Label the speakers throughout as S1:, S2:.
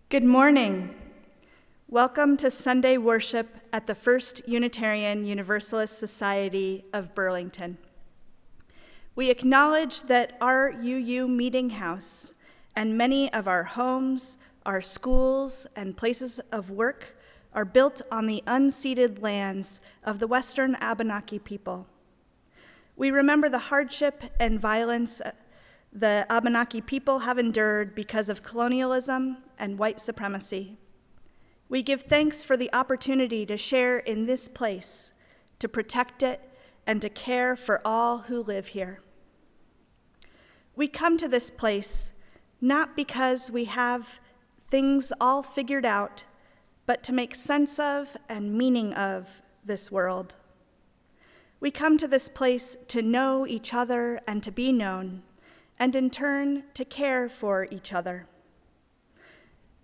S1: Good morning. Welcome to Sunday worship at the First Unitarian Universalist Society of Burlington. We acknowledge that our UU meeting house and many of our homes, our schools, and places of work are built on the unceded lands of the Western Abenaki people. We remember the hardship and violence the Abenaki people have endured because of colonialism and white supremacy. We give thanks for the opportunity to share in this place, to protect it, and to care for all who live here. We come to this place not because we have things all figured out, but to make sense of and meaning of this world. We come to this place to know each other and to be known, and in turn, to care for each other.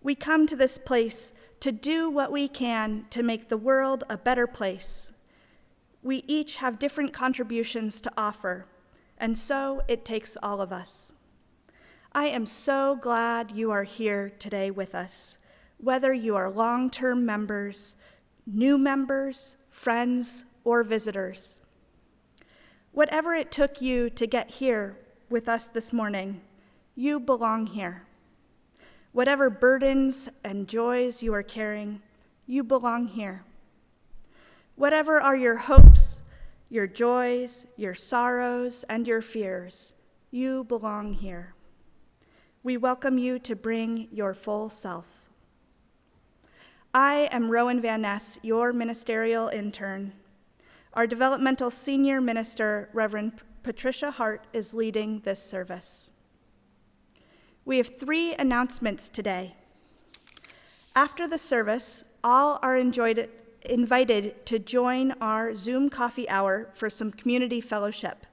S1: We come to this place to do what we can to make the world a better place. We each have different contributions to offer, and so it takes all of us. I am so glad you are here today with us, whether you are long-term members, new members, friends, or visitors. Whatever it took you to get here with us this morning, you belong here. Whatever burdens and joys you are carrying, you belong here. Whatever are your hopes, your joys, your sorrows, and your fears, you belong here. We welcome you to bring your full self. I am Rowan Van Ness, your ministerial intern. Our developmental senior minister, Reverend Patricia Hart, is leading this service. We have 3 announcements today. After the service, all are invited to join our Zoom coffee hour for some community fellowship.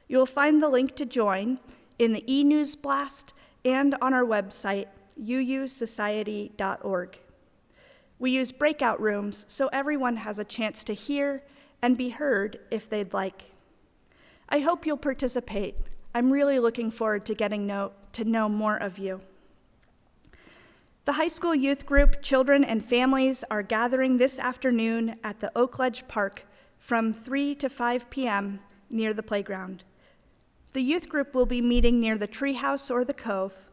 S1: You will find the link to join in the e-news blast and on our website, uusociety.org. We use breakout rooms so everyone has a chance to hear and be heard if they'd like. I hope you'll participate. I'm really looking forward to getting to know more of you. The high school youth group, children and families are gathering this afternoon at the Oakledge Park from 3 to 5 p.m. near the playground. The youth group will be meeting near the treehouse or the cove.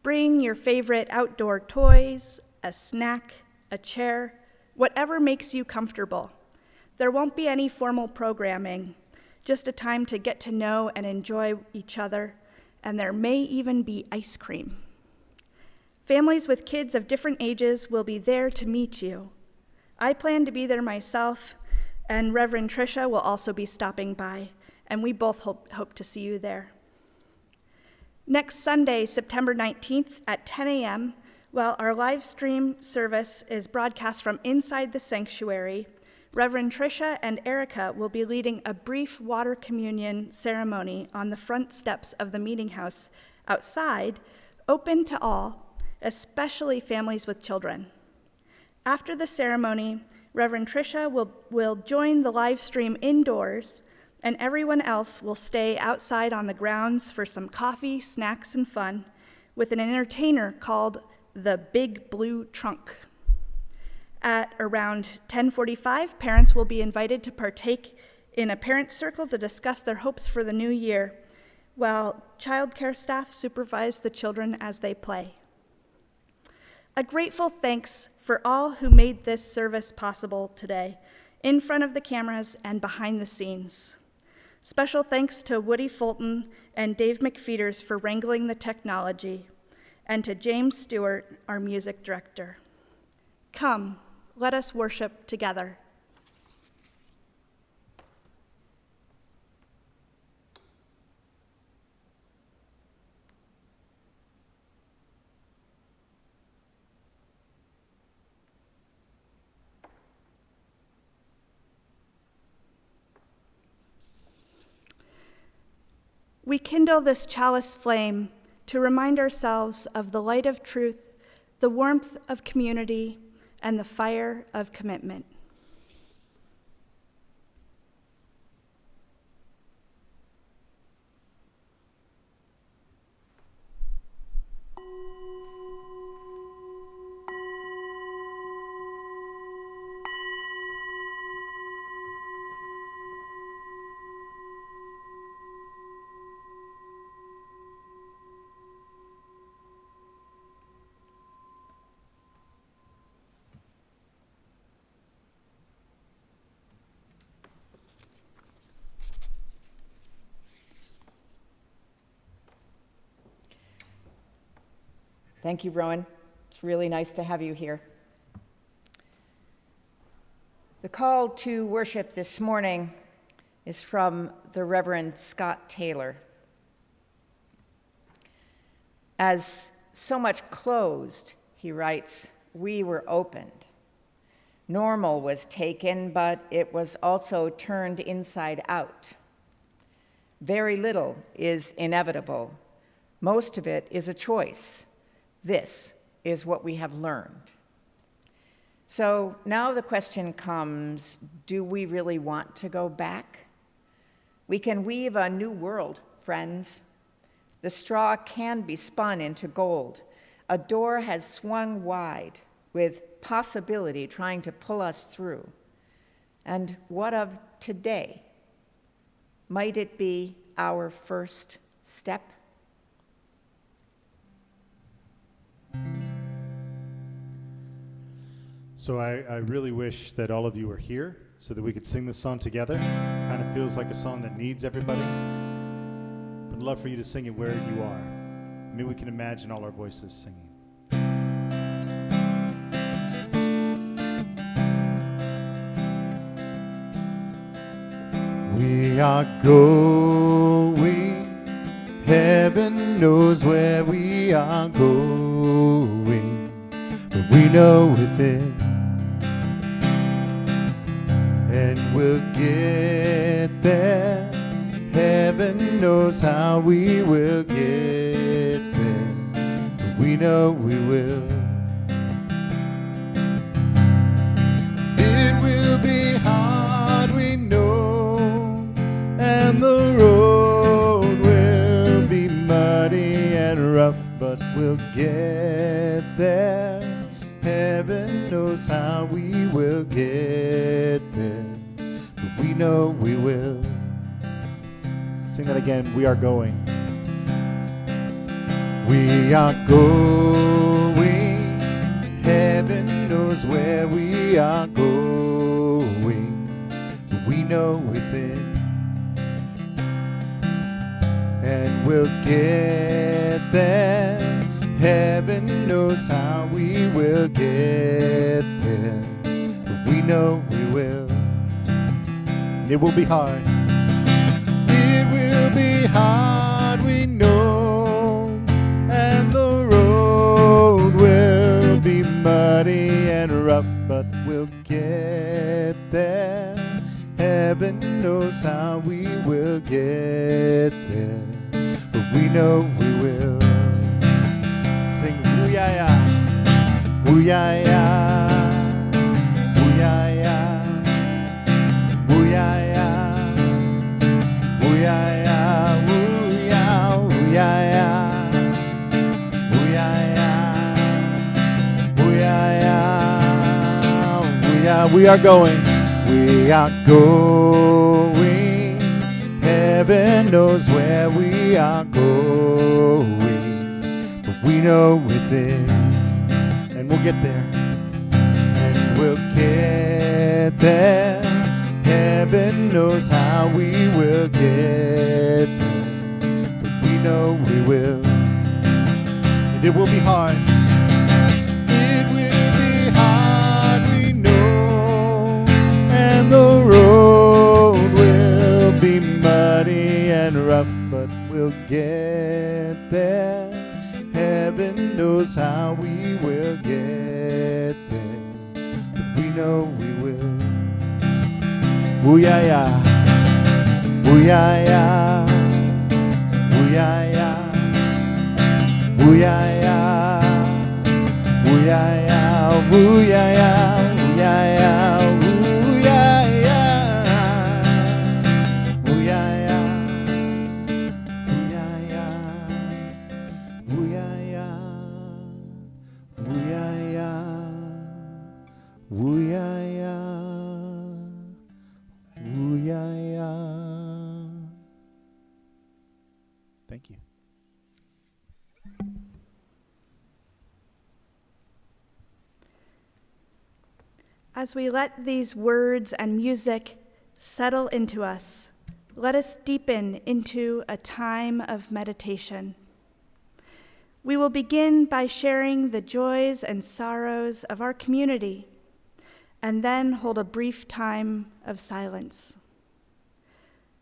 S1: Bring your favorite outdoor toys, a snack, a chair, whatever makes you comfortable. There won't be any formal programming, just a time to get to know and enjoy each other, and there may even be ice cream. Families with kids of different ages will be there to meet you. I plan to be there myself, and Reverend Tricia will also be stopping by, and we both hope to see you there. Next Sunday, September 19th at 10 a.m., while our live stream service is broadcast from inside the sanctuary, Reverend Tricia and Erica will be leading a brief water communion ceremony on the front steps of the meeting house outside, open to all, especially families with children. After the ceremony, Reverend Tricia will join the live stream indoors, and everyone else will stay outside on the grounds for some coffee, snacks, and fun with an entertainer called the Big Blue Trunk. At around 10:45, parents will be invited to partake in a parent circle to discuss their hopes for the new year, while childcare staff supervise the children as they play. A grateful thanks for all who made this service possible today, in front of the cameras and behind the scenes. Special thanks to Woody Fulton and Dave McFeeters for wrangling the technology, and to James Stewart, our music director. Come, let us worship together. We kindle this chalice flame to remind ourselves of the light of truth, the warmth of community, and the fire of commitment.
S2: Thank you, Rowan. It's really nice to have you here. The call to worship this morning is from the Reverend Scott Taylor. As so much closed, he writes, we were opened. Normal was taken, but it was also turned inside out. Very little is inevitable. Most of it is a choice. This is what we have learned. So now the question comes, do we really want to go back? We can weave a new world, friends. The straw can be spun into gold. A door has swung wide with possibility trying to pull us through. And what of today? Might it be our first step?
S3: So I really wish that all of you were here so that we could sing this song together. Kind of feels like a song that needs everybody. But I'd love for you to sing it where you are. Maybe we can imagine all our voices singing. We are going, heaven knows where we are going, but we know within, and we'll get there. Heaven knows how we will get there, but we know we will. It will be hard, we know, and the road will be muddy and rough, but we'll get there. Heaven knows how we will get there, but we know we will. Sing that again. We are going. We are going. Heaven knows where we are going, but we know within. And we'll get there. Heaven knows how we will get there, but we know we will. It will be hard. It will be hard, we know, and the road will be muddy and rough, but we'll get there. Heaven knows how we will get there, but we know we will. Sing, ooh-ya-ya, ooh-ya-ya, ooh-ya-ya, ooh-ya-ya, ooh-ya-ya, ooh-ya, ooh-ya-ya, ooh-ya-ya, ooh-ya-ya, ooh-ya. We are going. We are going. Heaven knows where we are going, but we know within, and we'll get there. And we'll get there. Heaven knows how we will get there, but we know we will. And it will be hard. It will be hard, we know, and the road will be muddy and rough, but we'll get there. Heaven knows how we will get there, but we know we will. Ooh-ya-ya, ooh-ya-ya, ooh-ya-ya, ooh-ya-ya, ooh-ya-ya, ooh-ya-ya, ooh-ya-ya, ooh-ya-ya, ooh-ya-ya, ooh-ya-ya, ooh-ya-ya, ooh-ya-ya, ooh-ya-ya. Ooh-ya-ya. Thank you.
S1: As we let these words and music settle into us, let us deepen into a time of meditation. We will begin by sharing the joys and sorrows of our community, and then hold a brief time of silence.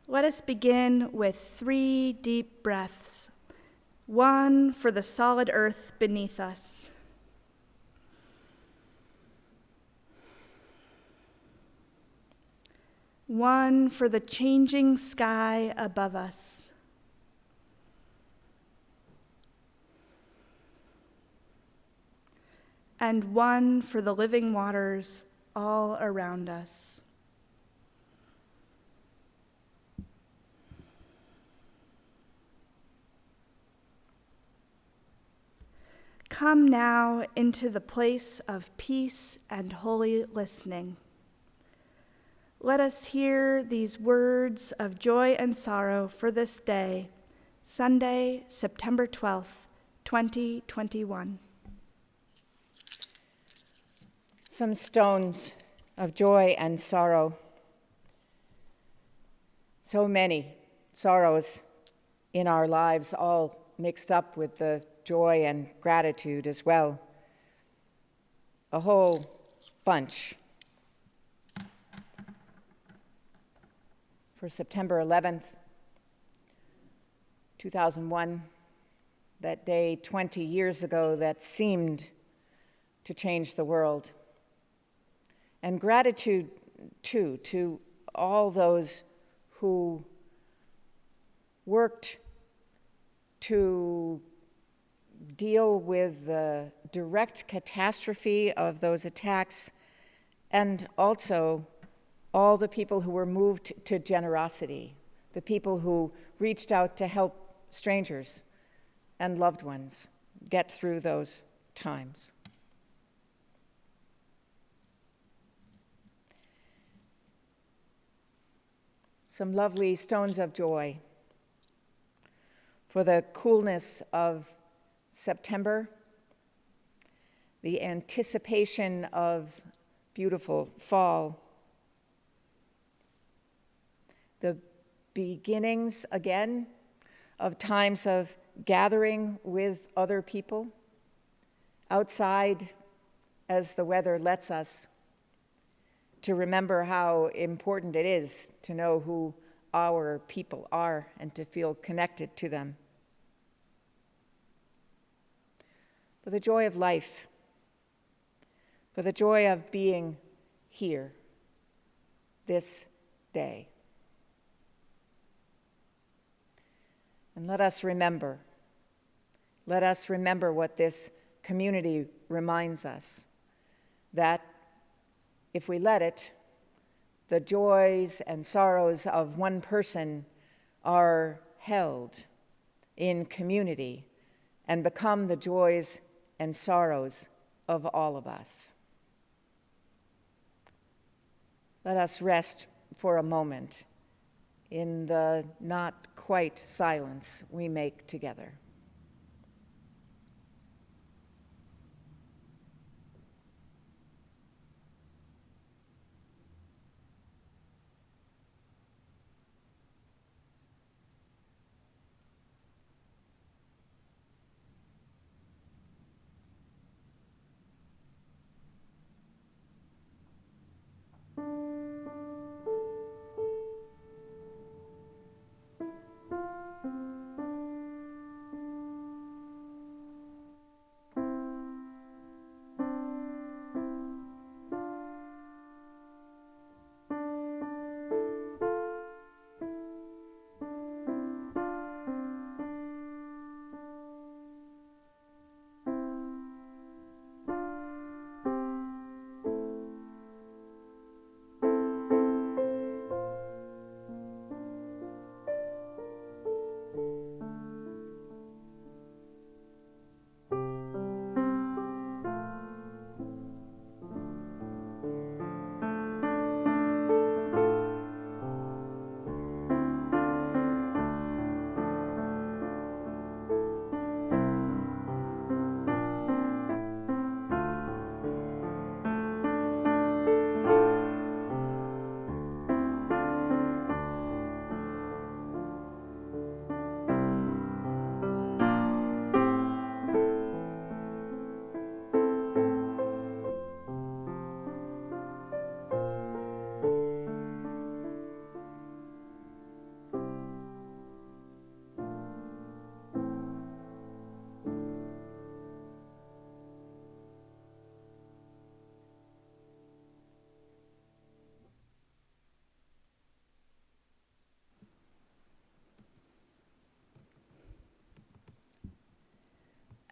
S1: Let us begin with 3 deep breaths, one for the solid earth beneath us. One for the changing sky above us. And one for the living waters all around us. Come now into the place of peace and holy listening. Let us hear these words of joy and sorrow for this day, Sunday, September 12th, 2021.
S2: Some stones of joy and sorrow. So many sorrows in our lives, all mixed up with the joy and gratitude as well. A whole bunch. For September 11th, 2001, that day 20 years ago that seemed to change the world. And gratitude, too, to all those who worked to deal with the direct catastrophe of those attacks, and also all the people who were moved to generosity, the people who reached out to help strangers and loved ones get through those times. Some lovely stones of joy for the coolness of September, the anticipation of beautiful fall, the beginnings again of times of gathering with other people outside as the weather lets us, to remember how important it is to know who our people are and to feel connected to them. For the joy of life, for the joy of being here this day. And let us remember what this community reminds us, that if we let it, the joys and sorrows of one person are held in community and become the joys and sorrows of all of us. Let us rest for a moment in the not quite silence we make together.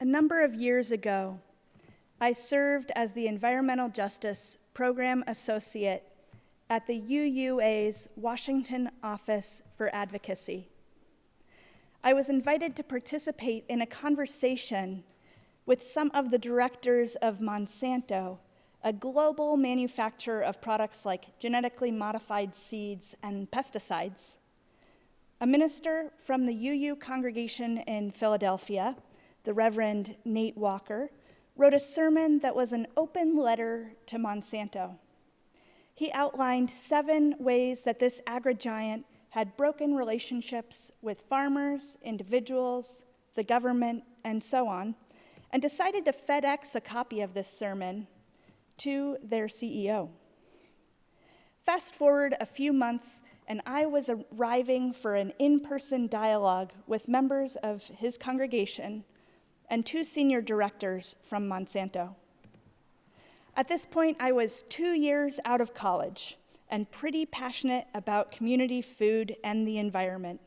S1: A number of years ago, I served as the Environmental Justice Program Associate at the UUA's Washington Office for Advocacy. I was invited to participate in a conversation with some of the directors of Monsanto, a global manufacturer of products like genetically modified seeds and pesticides. A minister from the UU congregation in Philadelphia, the Reverend Nate Walker, wrote a sermon that was an open letter to Monsanto. He outlined 7 ways that this agri-giant had broken relationships with farmers, individuals, the government, and so on, and decided to FedEx a copy of this sermon to their CEO. Fast forward a few months, and I was arriving for an in-person dialogue with members of his congregation and 2 senior directors from Monsanto. At this point, I was 2 years out of college and pretty passionate about community food and the environment.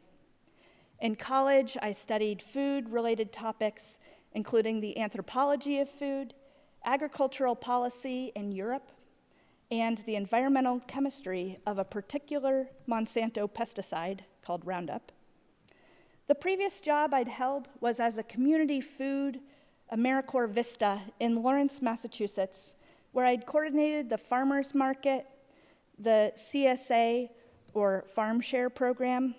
S1: In college, I studied food-related topics, including the anthropology of food, agricultural policy in Europe, and the environmental chemistry of a particular Monsanto pesticide called Roundup. The previous job I'd held was as a community food AmeriCorps Vista in Lawrence, Massachusetts, where I'd coordinated the farmers market, the CSA, or Farm Share program,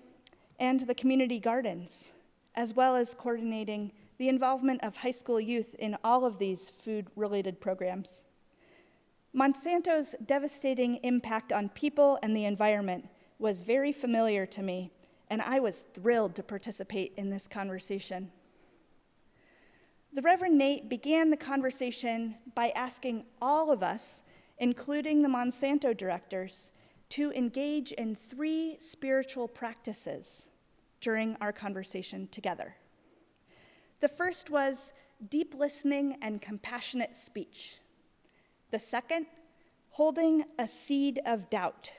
S1: and the community gardens, as well as coordinating the involvement of high school youth in all of these food-related programs. Monsanto's devastating impact on people and the environment was very familiar to me, and I was thrilled to participate in this conversation. The Reverend Nate began the conversation by asking all of us, including the Monsanto directors, to engage in 3 spiritual practices during our conversation together. The first was deep listening and compassionate speech. The second, holding a seed of doubt.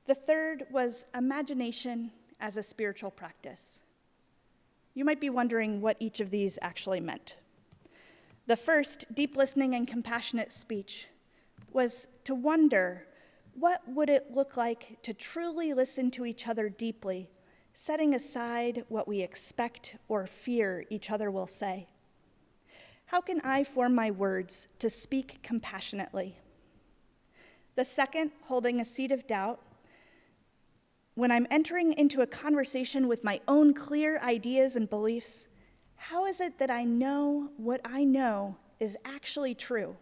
S1: The third was imagination as a spiritual practice. You might be wondering what each of these actually meant. The first, deep listening and compassionate speech, was to wonder, what would it look like to truly listen to each other deeply, setting aside what we expect or fear each other will say? How can I form my words to speak compassionately? The second, holding a seed of doubt, when I'm entering into a conversation with my own clear ideas and beliefs, how is it that I know what I know is actually true?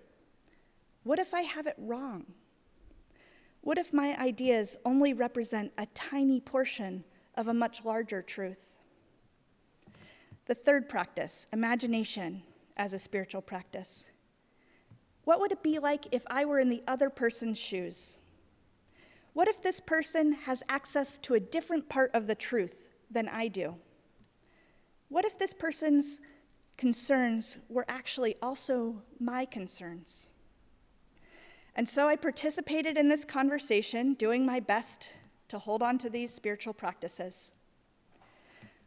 S1: What if I have it wrong? What if my ideas only represent a tiny portion of a much larger truth? The third practice, imagination as a spiritual practice. What would it be like if I were in the other person's shoes? What if this person has access to a different part of the truth than I do? What if this person's concerns were actually also my concerns? And so I participated in this conversation, doing my best to hold on to these spiritual practices.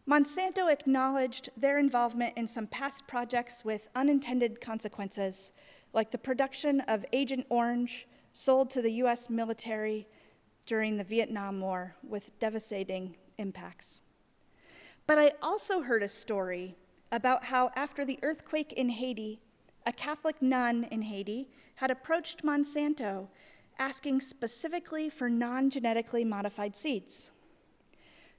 S1: Monsanto acknowledged their involvement in some past projects with unintended consequences, like the production of Agent Orange sold to the US military during the Vietnam War with devastating impacts. But I also heard a story about how after the earthquake in Haiti, a Catholic nun in Haiti had approached Monsanto asking specifically for non-genetically modified seeds.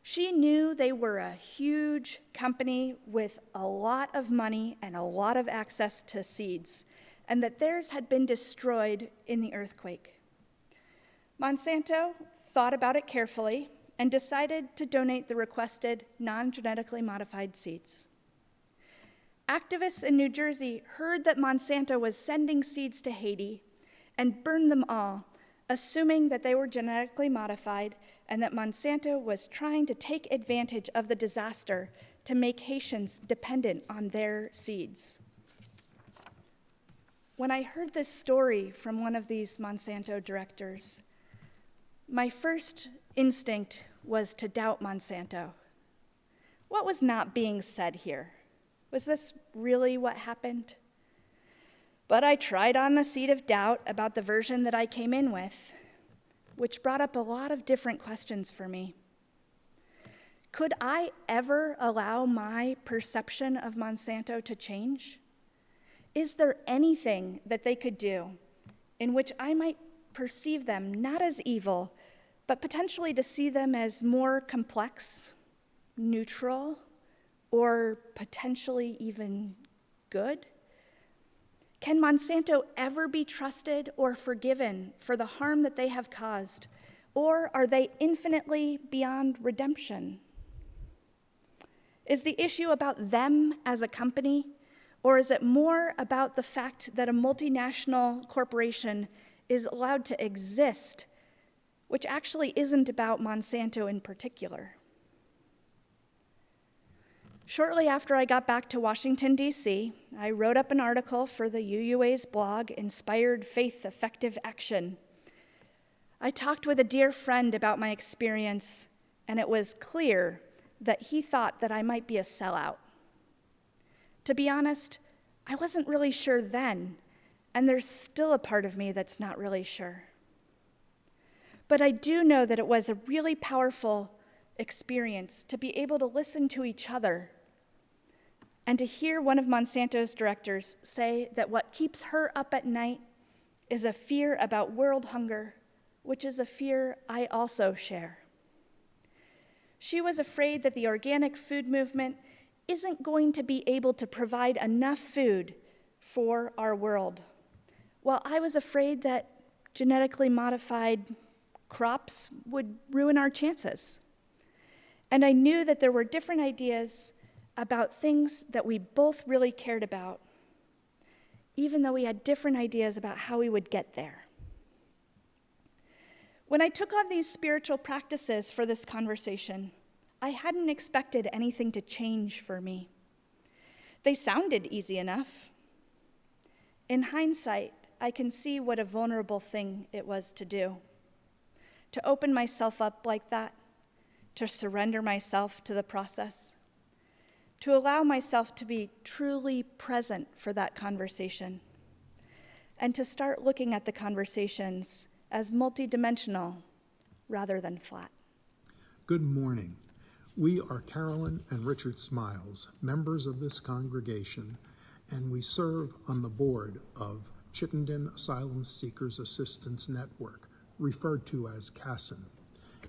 S1: She knew they were a huge company with a lot of money and a lot of access to seeds, and that theirs had been destroyed in the earthquake. Monsanto thought about it carefully and decided to donate the requested non-genetically modified seeds. Activists in New Jersey heard that Monsanto was sending seeds to Haiti and burned them all, assuming that they were genetically modified and that Monsanto was trying to take advantage of the disaster to make Haitians dependent on their seeds. When I heard this story from one of these Monsanto directors, my first instinct was to doubt Monsanto. What was not being said here? Was this really what happened? But I tried on the seed of doubt about the version that I came in with, which brought up a lot of different questions for me. Could I ever allow my perception of Monsanto to change? Is there anything that they could do in which I might perceive them not as evil, but potentially to see them as more complex, neutral, or potentially even good? Can Monsanto ever be trusted or forgiven for the harm that they have caused? Or are they infinitely beyond redemption? Is the issue about them as a company, or is it more about the fact that a multinational corporation is allowed to exist, which actually isn't about Monsanto in particular? Shortly after I got back to Washington, D.C., I wrote up an article for the UUA's blog, Inspired Faith Effective Action. I talked with a dear friend about my experience, and it was clear that he thought that I might be a sellout. To be honest, I wasn't really sure then, and there's still a part of me that's not really sure. But I do know that it was a really powerful experience to be able to listen to each other and to hear one of Monsanto's directors say that what keeps her up at night is a fear about world hunger, which is a fear I also share. She was afraid that the organic food movement isn't going to be able to provide enough food for our world, while I was afraid that genetically modified crops would ruin our chances. And I knew that there were different ideas about things that we both really cared about, even though we had different ideas about how we would get there. When I took on these spiritual practices for this conversation, I hadn't expected anything to change for me. They sounded easy enough. In hindsight, I can see what a vulnerable thing it was to do. To open myself up like that, to surrender myself to the process, to allow myself to be truly present for that conversation, and to start looking at the conversations as multidimensional rather than flat.
S4: Good morning. We are Carolyn and Richard Smiles, members of this congregation, and we serve on the board of Chittenden Asylum Seekers Assistance Network, referred to as CASN.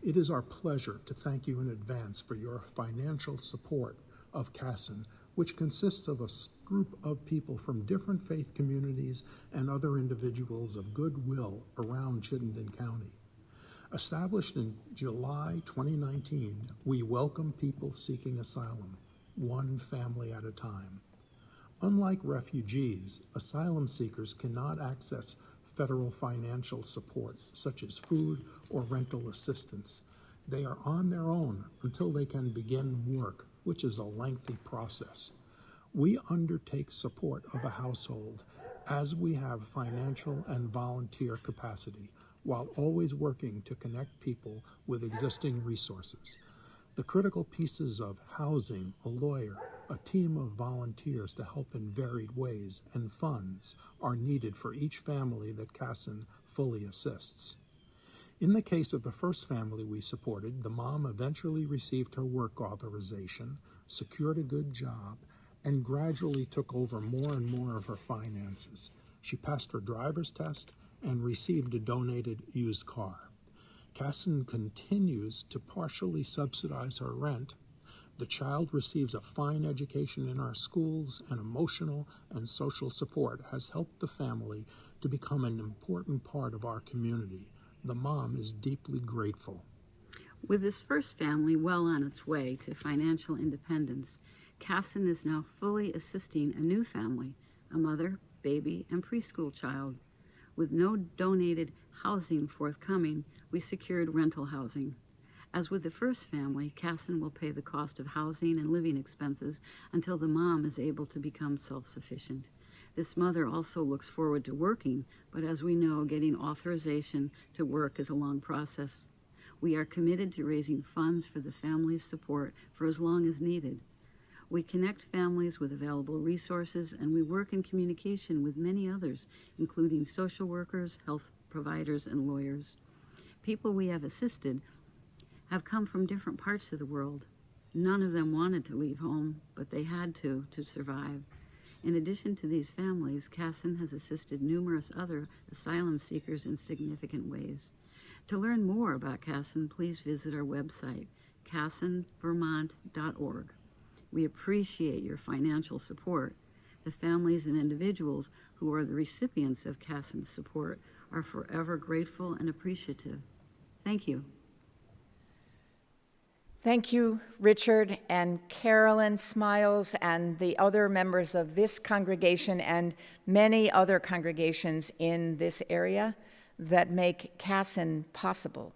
S4: It is our pleasure to thank you in advance for your financial support of CASN, which consists of a group of people from different faith communities and other individuals of goodwill around Chittenden County. Established in July 2019, we welcome people seeking asylum, one family at a time. Unlike refugees, asylum seekers cannot access federal financial support, such as food or rental assistance. They are on their own until they can begin work, which is a lengthy process. We undertake support of a household as we have financial and volunteer capacity, while always working to connect people with existing resources. The critical pieces of housing, a lawyer, a team of volunteers to help in varied ways, and funds are needed for each family that CASN fully assists. In the case of the first family we supported, the mom eventually received her work authorization, secured a good job, and gradually took over more and more of her finances. She passed her driver's test and received a donated used car. CASN continues to partially subsidize her rent. The child receives a fine education in our schools, and emotional and social support has helped the family to become an important part of our community. The mom is deeply grateful.
S5: With this first family well on its way to financial independence, CASN is now fully assisting a new family, a mother, baby, and preschool child. With no donated housing forthcoming, we secured rental housing. As with the first family, CASN will pay the cost of housing and living expenses until the mom is able to become self-sufficient. This mother also looks forward to working, but as we know, getting authorization to work is a long process. We are committed to raising funds for the family's support for as long as needed. We connect families with available resources, and we work in communication with many others, including social workers, health providers, and lawyers. People we have assisted have come from different parts of the world. None of them wanted to leave home, but they had to survive. In addition to these families, Casson has assisted numerous other asylum seekers in significant ways. To learn more about Casson, please visit our website, cassonvermont.org. We appreciate your financial support. The families and individuals who are the recipients of Casson's support are forever grateful and appreciative. Thank you.
S2: Thank you, Richard and Carolyn Smiles and the other members of this congregation and many other congregations in this area that make Casson possible.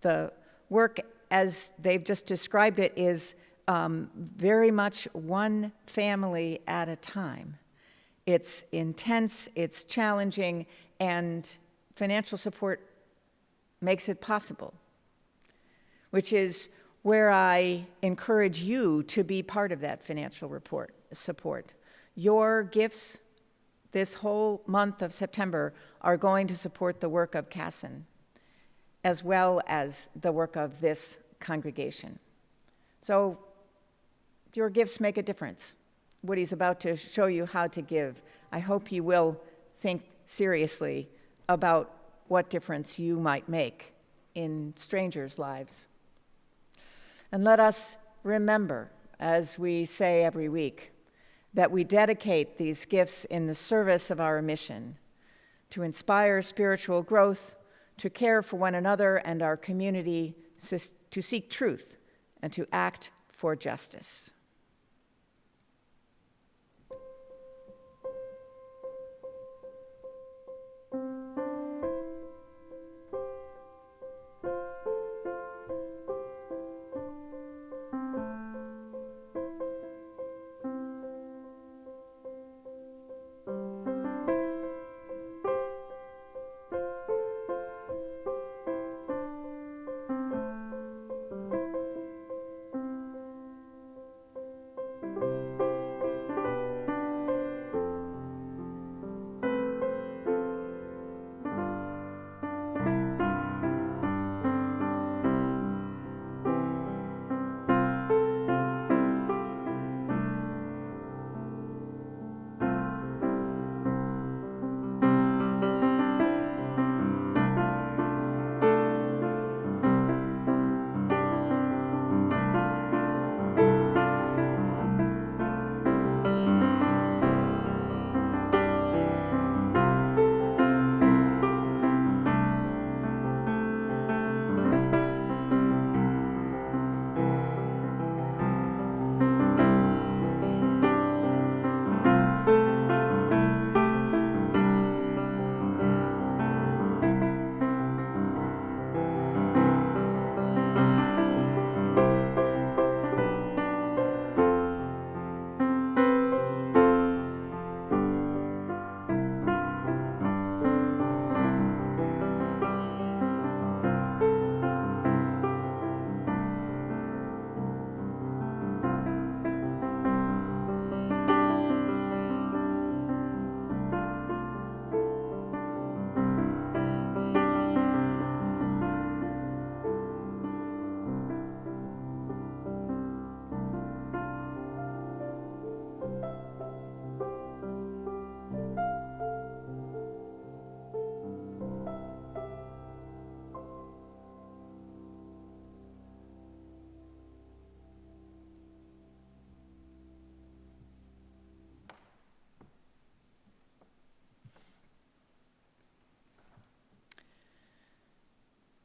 S2: The work, as they've just described it, is very much one family at a time. It's intense, it's challenging, and financial support makes it possible, which is where I encourage you to be part of that financial support. Your gifts this whole month of September are going to support the work of Casson, as well as the work of this congregation. So your gifts make a difference. Woody's about to show you how to give. I hope you will think seriously about what difference you might make in strangers' lives. And let us remember, as we say every week, that we dedicate these gifts in the service of our mission, to inspire spiritual growth, to care for one another and our community, to seek truth, and to act for justice.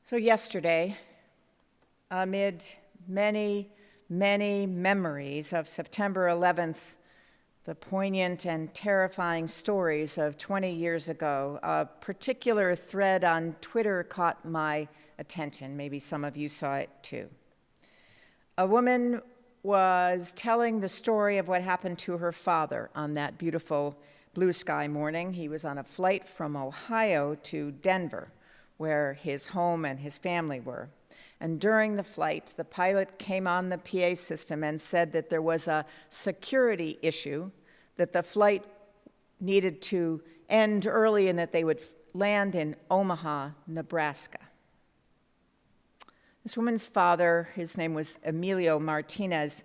S2: So yesterday, amid many, many memories of September 11th, the poignant and terrifying stories of 20 years ago, a particular thread on Twitter caught my attention. Maybe some of you saw it too. A woman was telling the story of what happened to her father on that beautiful blue sky morning. He was on a flight from Ohio to Denver, where his home and his family were. And during the flight, the pilot came on the PA system and said that there was a security issue, that the flight needed to end early and that they would land in Omaha, Nebraska. This woman's father, his name was Emilio Martinez,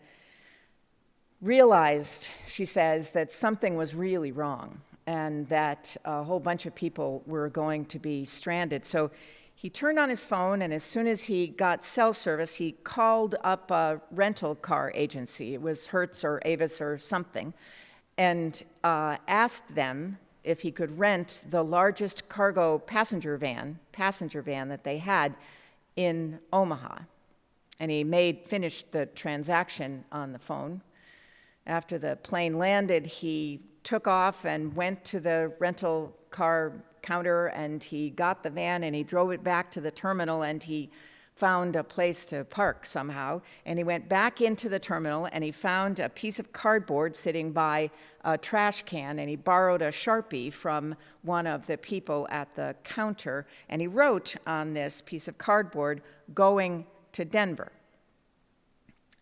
S2: realized, she says, that something was really wrong and that a whole bunch of people were going to be stranded. So he turned on his phone, and as soon as he got cell service, he called up a rental car agency. It was Hertz or Avis or something, and asked them if he could rent the largest cargo passenger van that they had in Omaha. And he finished the transaction on the phone. After the plane landed, he took off and went to the rental car counter, and he got the van and he drove it back to the terminal, and he found a place to park somehow. And he went back into the terminal and he found a piece of cardboard sitting by a trash can, and he borrowed a Sharpie from one of the people at the counter, and he wrote on this piece of cardboard, "Going to Denver."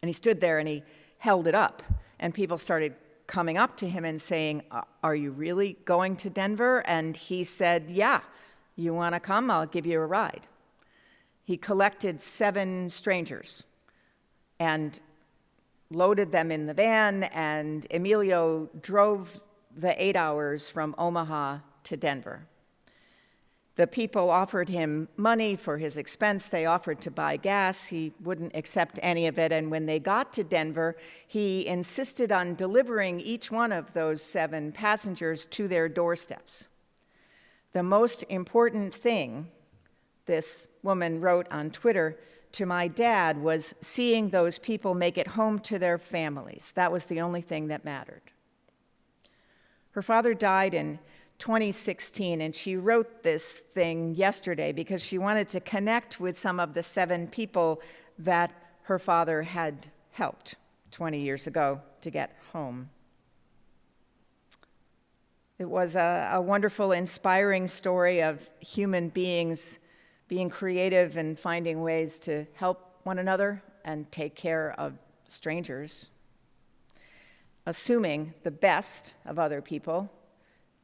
S2: And he stood there and he held it up, and people started coming up to him and saying, "Are you really going to Denver?" And he said, "Yeah, you want to come? I'll give you a ride." He collected 7 strangers and loaded them in the van, and Emilio drove the 8 hours from Omaha to Denver. The people offered him money for his expense. They offered to buy gas. He wouldn't accept any of it, and when they got to Denver, he insisted on delivering each one of those 7 passengers to their doorsteps. The most important thing, this woman wrote on Twitter, to my dad was seeing those people make it home to their families. That was the only thing that mattered. Her father died in 2016, and she wrote this thing yesterday because she wanted to connect with some of the 7 people that her father had helped 20 years ago to get home. It was a wonderful, inspiring story of human beings being creative and finding ways to help one another and take care of strangers, assuming the best of other people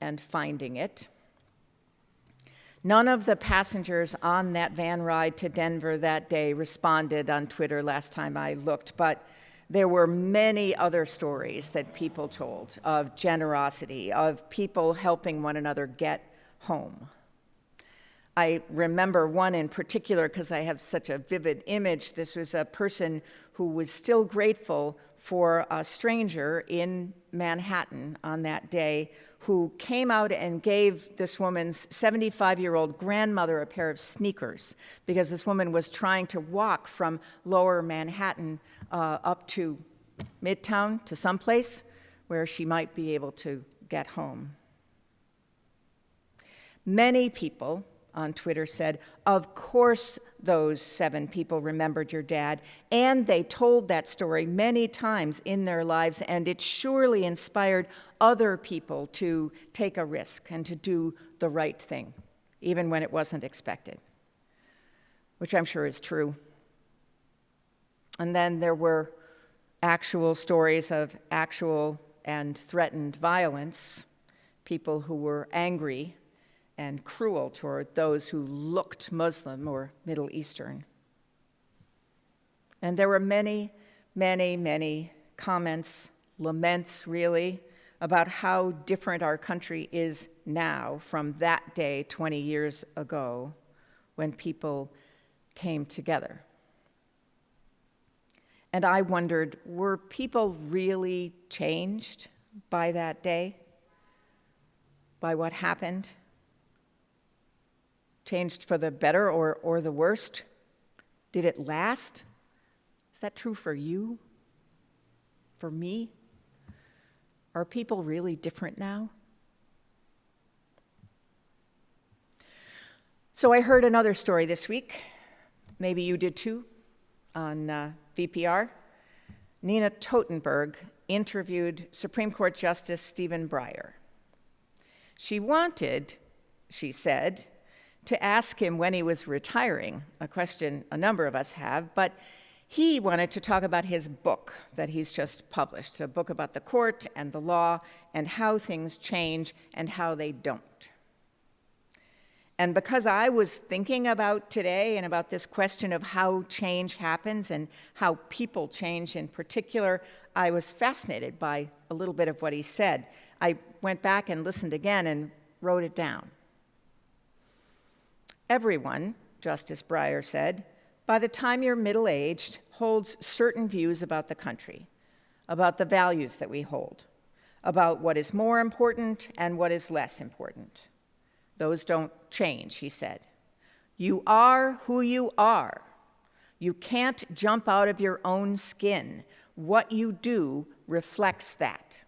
S2: and finding it. None of the passengers on that van ride to Denver that day responded on Twitter last time I looked, but there were many other stories that people told of generosity, of people helping one another get home. I remember one in particular because I have such a vivid image. This was a person who was still grateful for a stranger in Manhattan on that day who came out and gave this woman's 75-year-old grandmother a pair of sneakers because this woman was trying to walk from lower Manhattan up to Midtown to someplace where she might be able to get home. Many people on Twitter said, "Of course those 7 people remembered your dad, and they told that story many times in their lives, and it surely inspired other people to take a risk and to do the right thing, even when it wasn't expected," which I'm sure is true. And then there were actual stories of actual and threatened violence, people who were angry and cruel toward those who looked Muslim or Middle Eastern. And there were many, many, many comments, laments really, about how different our country is now from that day 20 years ago when people came together. And I wondered, were people really changed by that day? By what happened? Changed for the better or the worst? Did it last? Is that true for you? For me? Are people really different now? So I heard another story this week. Maybe you did too, on VPR. Nina Totenberg interviewed Supreme Court Justice Stephen Breyer. She wanted, she said, to ask him when he was retiring, a question a number of us have, but he wanted to talk about his book that he's just published, a book about the court and the law and how things change and how they don't. And because I was thinking about today and about this question of how change happens and how people change in particular, I was fascinated by a little bit of what he said. I went back and listened again and wrote it down. Everyone, Justice Breyer said, by the time you're middle-aged, holds certain views about the country, about the values that we hold, about what is more important and what is less important. Those don't change, he said. You are who you are. You can't jump out of your own skin. What you do reflects that.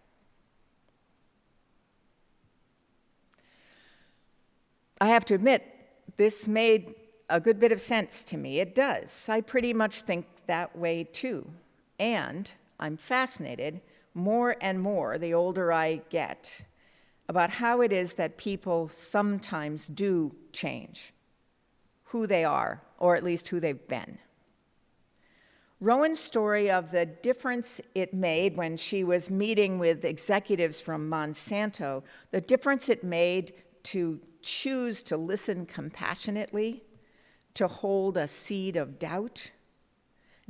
S2: I have to admit, this made a good bit of sense to me. It does. I pretty much think that way too. And I'm fascinated more and more the older I get about how it is that people sometimes do change who they are, or at least who they've been. Rowan's story of the difference it made when she was meeting with executives from Monsanto, the difference it made to choose to listen compassionately, to hold a seed of doubt,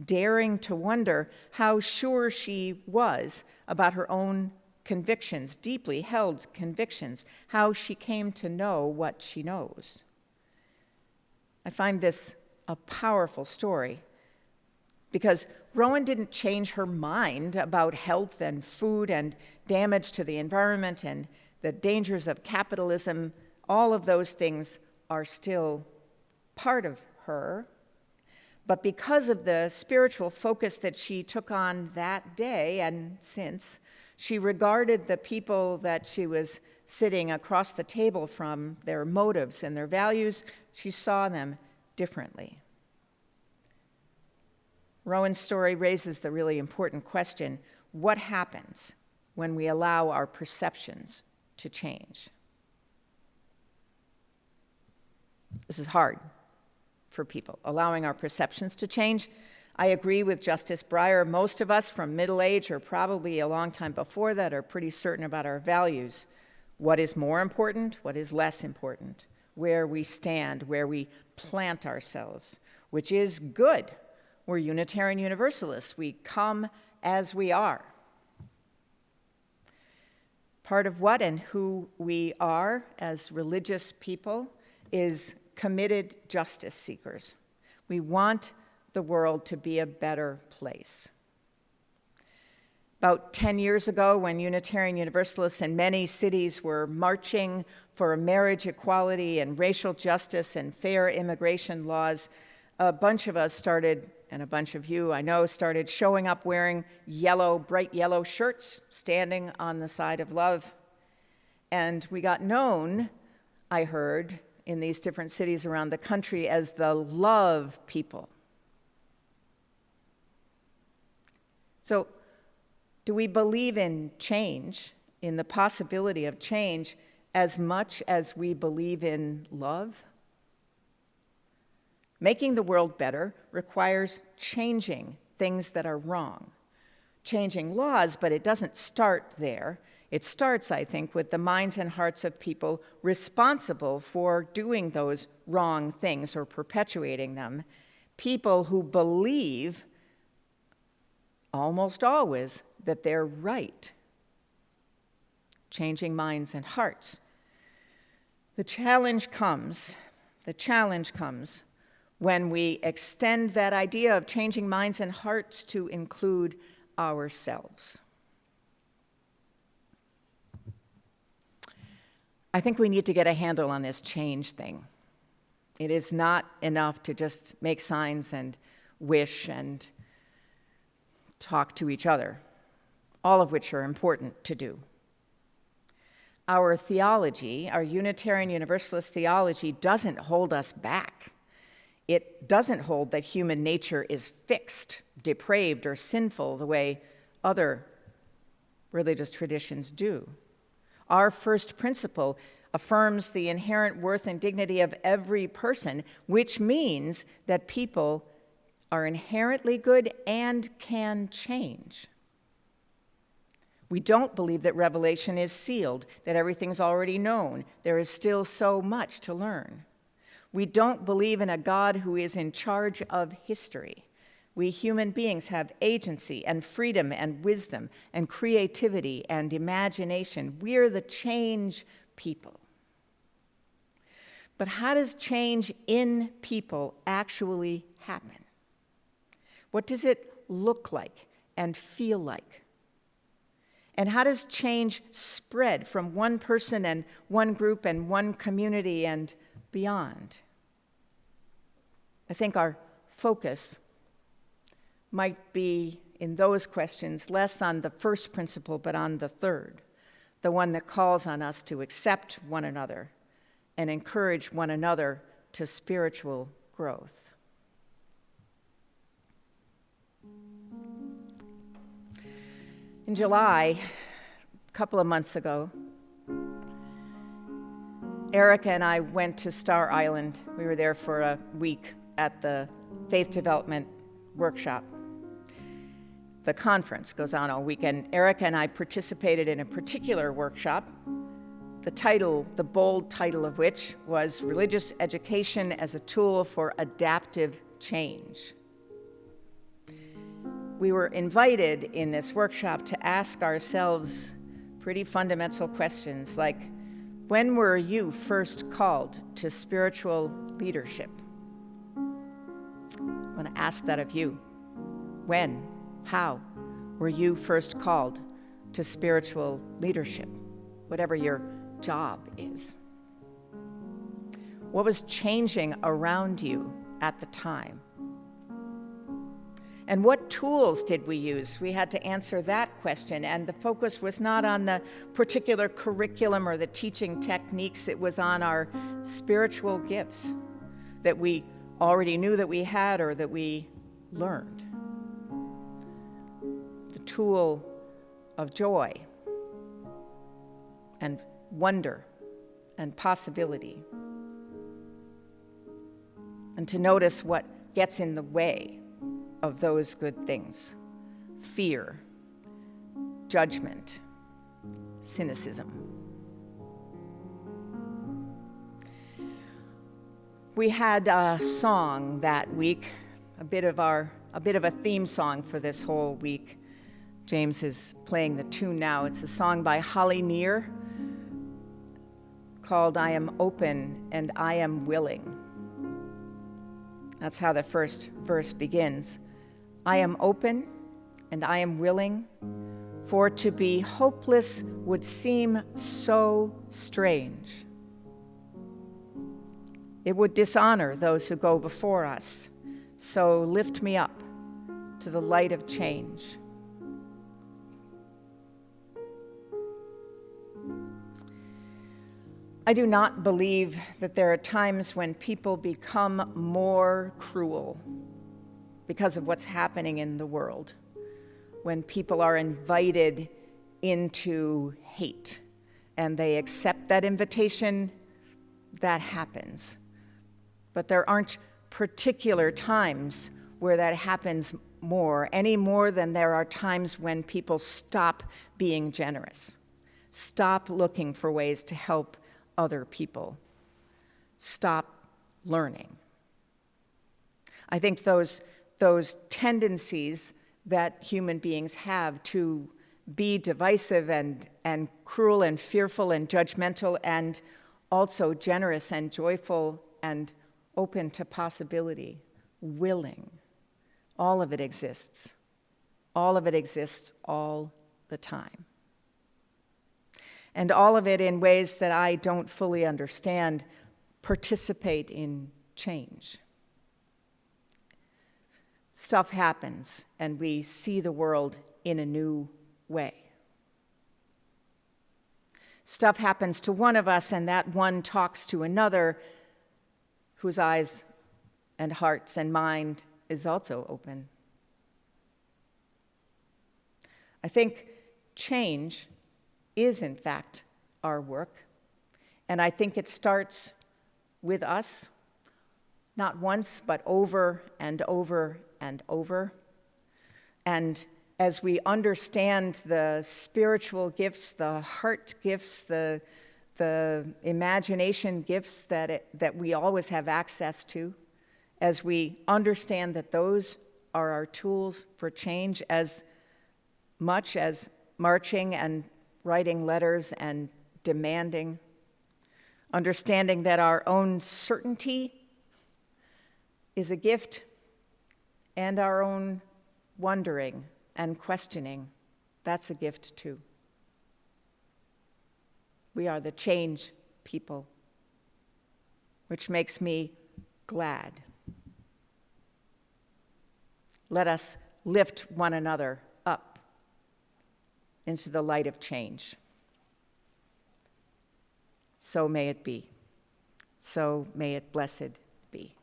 S2: daring to wonder how sure she was about her own convictions, deeply held convictions, how she came to know what she knows. I find this a powerful story because Rowan didn't change her mind about health and food and damage to the environment and the dangers of capitalism. All of those things are still part of her. But because of the spiritual focus that she took on that day and since, she regarded the people that she was sitting across the table from, their motives and their values, she saw them differently. Rowan's story raises the really important question, what happens when we allow our perceptions to change? This is hard for people, allowing our perceptions to change. I agree with Justice Breyer. Most of us from middle age or probably a long time before that are pretty certain about our values. What is more important? What is less important? Where we stand, where we plant ourselves, which is good. We're Unitarian Universalists. We come as we are. Part of what and who we are as religious people is committed justice seekers. We want the world to be a better place. About 10 years ago, when Unitarian Universalists in many cities were marching for marriage equality and racial justice and fair immigration laws, a bunch of us started, and a bunch of you I know, started showing up wearing yellow, bright yellow shirts, standing on the side of love. And we got known, I heard, in these different cities around the country as the love people. So, do we believe in change, in the possibility of change, as much as we believe in love? Making the world better requires changing things that are wrong, changing laws, but it doesn't start there. It starts, I think, with the minds and hearts of people responsible for doing those wrong things or perpetuating them, people who believe almost always that they're right. Changing minds and hearts. The challenge comes when we extend that idea of changing minds and hearts to include ourselves. I think we need to get a handle on this change thing. It is not enough to just make signs and wish and talk to each other, all of which are important to do. Our theology, our Unitarian Universalist theology, doesn't hold us back. It doesn't hold that human nature is fixed, depraved, or sinful the way other religious traditions do. Our first principle affirms the inherent worth and dignity of every person, which means that people are inherently good and can change. We don't believe that revelation is sealed, that everything's already known. There is still so much to learn. We don't believe in a God who is in charge of history. We human beings have agency and freedom and wisdom and creativity and imagination. We're the change people. But how does change in people actually happen? What does it look like and feel like? And how does change spread from one person and one group and one community and beyond? I think our focus might be in those questions less on the first principle, but on the third, the one that calls on us to accept one another and encourage one another to spiritual growth. In July, a couple of months ago, Erica and I went to Star Island. We were there for a week at the Faith Development Workshop. The conference goes on all weekend. Erica and I participated in a particular workshop, the bold title of which was Religious Education as a Tool for Adaptive Change. We were invited in this workshop to ask ourselves pretty fundamental questions like, when were you first called to spiritual leadership? I want to ask that of you. When, how were you first called to spiritual leadership, whatever your job is? What was changing around you at the time? And what tools did we use? We had to answer that question, and the focus was not on the particular curriculum or the teaching techniques. It was on our spiritual gifts that we already knew that we had or that we learned. The tool of joy and wonder and possibility, and to notice what gets in the way of those good things: fear, judgment, cynicism. We had a song that week, a bit of a theme song for this whole week. James is playing the tune now. It's a song by Holly Near called I Am Open and I Am Willing. That's how the first verse begins. I am open and I am willing, for to be hopeless would seem so strange. It would dishonor those who go before us, so lift me up to the light of change. I do not believe that there are times when people become more cruel because of what's happening in the world, when people are invited into hate and they accept that invitation. That happens. But there aren't particular times where that happens any more than there are times when people stop being generous, stop looking for ways to help other people, stop learning. I think those tendencies that human beings have to be divisive and cruel and fearful and judgmental and also generous and joyful and open to possibility, willing, all of it exists. All of it exists all the time. And all of it, in ways that I don't fully understand, participate in change. Stuff happens, and we see the world in a new way. Stuff happens to one of us, and that one talks to another whose eyes and hearts and mind is also open. I think change is, in fact, our work, And I think it starts with us, not once, but over and over and over. And as we understand the spiritual gifts, the heart gifts, the imagination gifts that we always have access to, as we understand that those are our tools for change as much as marching and writing letters and demanding, understanding that our own certainty is a gift and our own wondering and questioning, that's a gift too. We are the change people, which makes me glad. Let us lift one another up into the light of change. So may it be. So may it blessed be.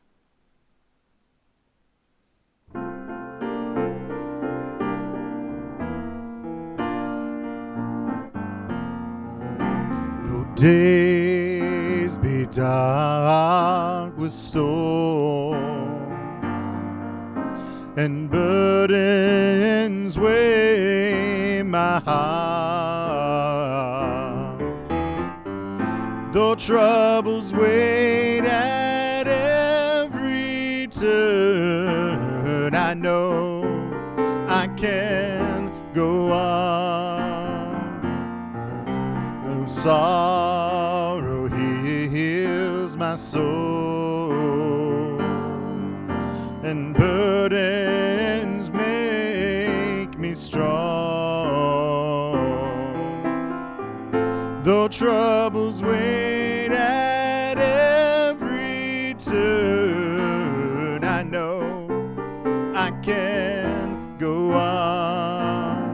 S3: Though days be dark with storm, and burdens weigh my heart, though troubles wait at every turn, I know I can go on. Though sorrow heals my soul, and burdens make me strong, though troubles wait at every turn, I know I can go on.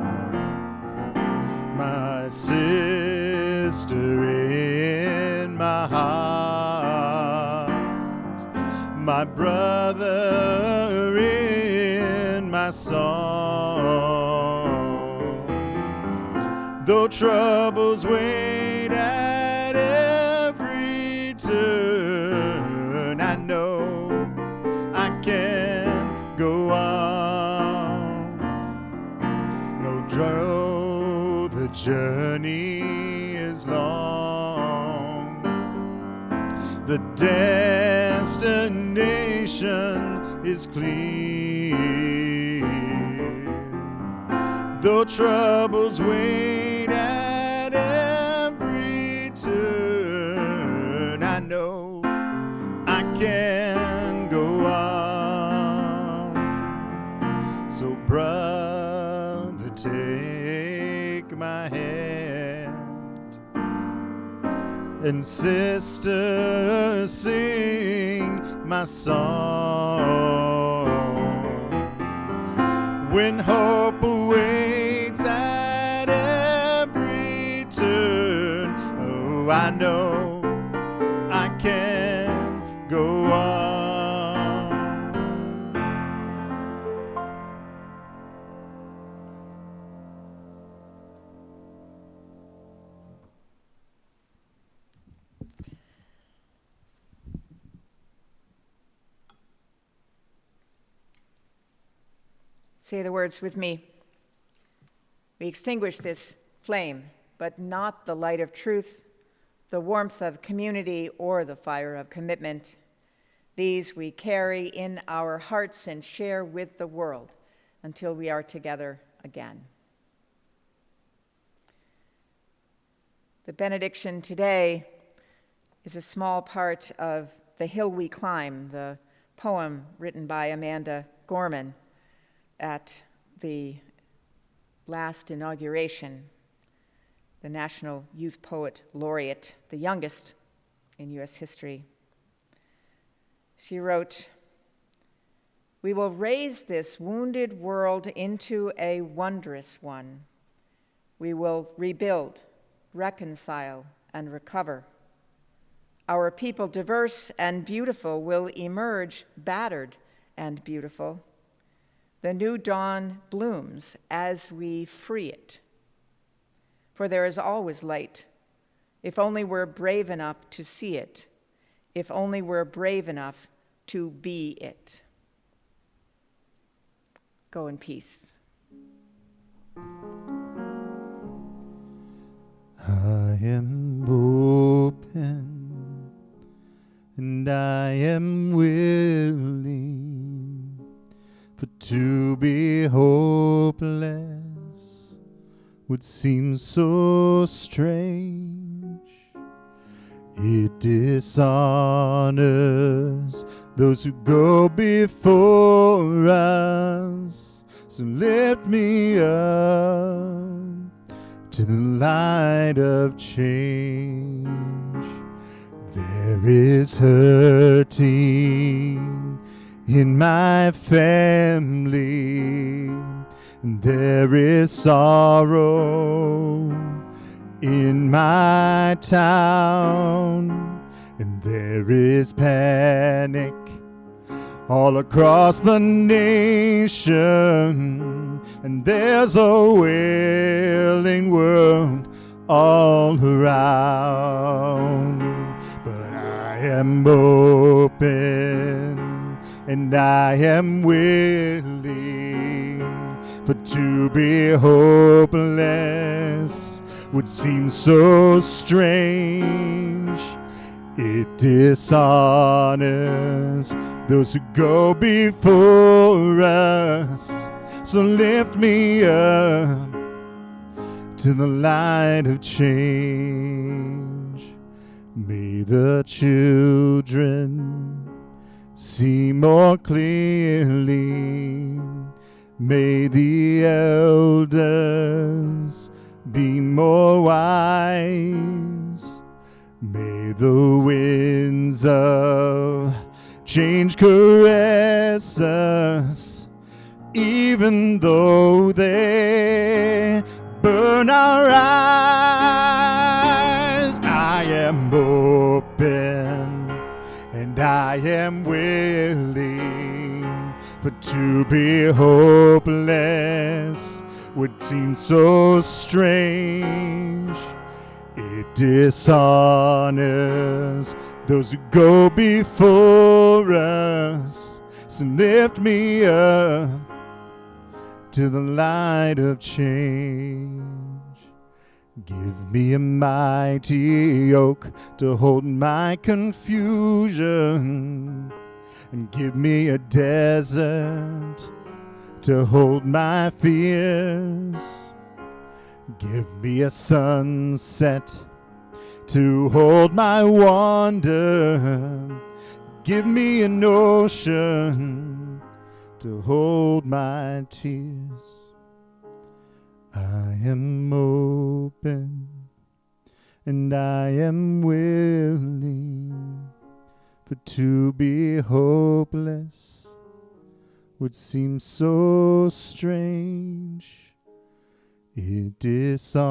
S3: My sister in my heart, my brother in my song, though troubles wait at every turn, I know I can go on. Though the journey is long, the destination is clear, though troubles wait at every turn, I know I can go on. So brother, take my hand, and sister, sing my songs. When hope awaits at every turn, oh, I know I can go on.
S2: Say the words with me. We extinguish this flame, but not the light of truth, the warmth of community, or the fire of commitment. These we carry in our hearts and share with the world until we are together again. The benediction today is a small part of The Hill We Climb, the poem written by Amanda Gorman at the last inauguration, the National Youth Poet Laureate, the youngest in U.S. history. She wrote, "We will raise this wounded world into a wondrous one. We will rebuild, reconcile, and recover. Our people, diverse and beautiful, will emerge battered and beautiful. The new dawn blooms as we free it. For there is always light If only we're brave enough to see it. If only we're brave enough to be it. Go in peace.
S3: I am open and I am willing, but to be hopeless would seem so strange. It dishonors those who go before us. So lift me up to the light of change. There is hurting in my family, and there is sorrow in my town, and there is panic all across the nation, and there's a wailing world all around. But I am open and I am willing, but to be hopeless would seem so strange. It dishonors those who go before us. So lift me up to the light of change. May the children see more clearly. May the elders be more wise. May the winds of change caress us, even though they burn our eyes. I am open and I am willing, but to be hopeless would seem so strange. It dishonors those who go before us. So lift me up to the light of change. Give me a mighty yoke to hold my confusion, and give me a desert to hold my fears. Give me a sunset to hold my wonder. Give me an ocean to hold my tears. I am open and I am willing, but to be hopeless would seem so strange. It dishonors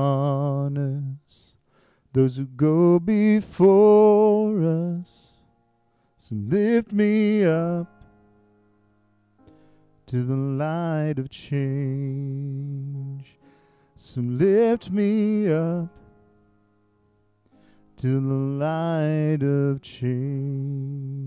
S3: those who go before us. So lift me up to the light of change. So lift me up to the light of change.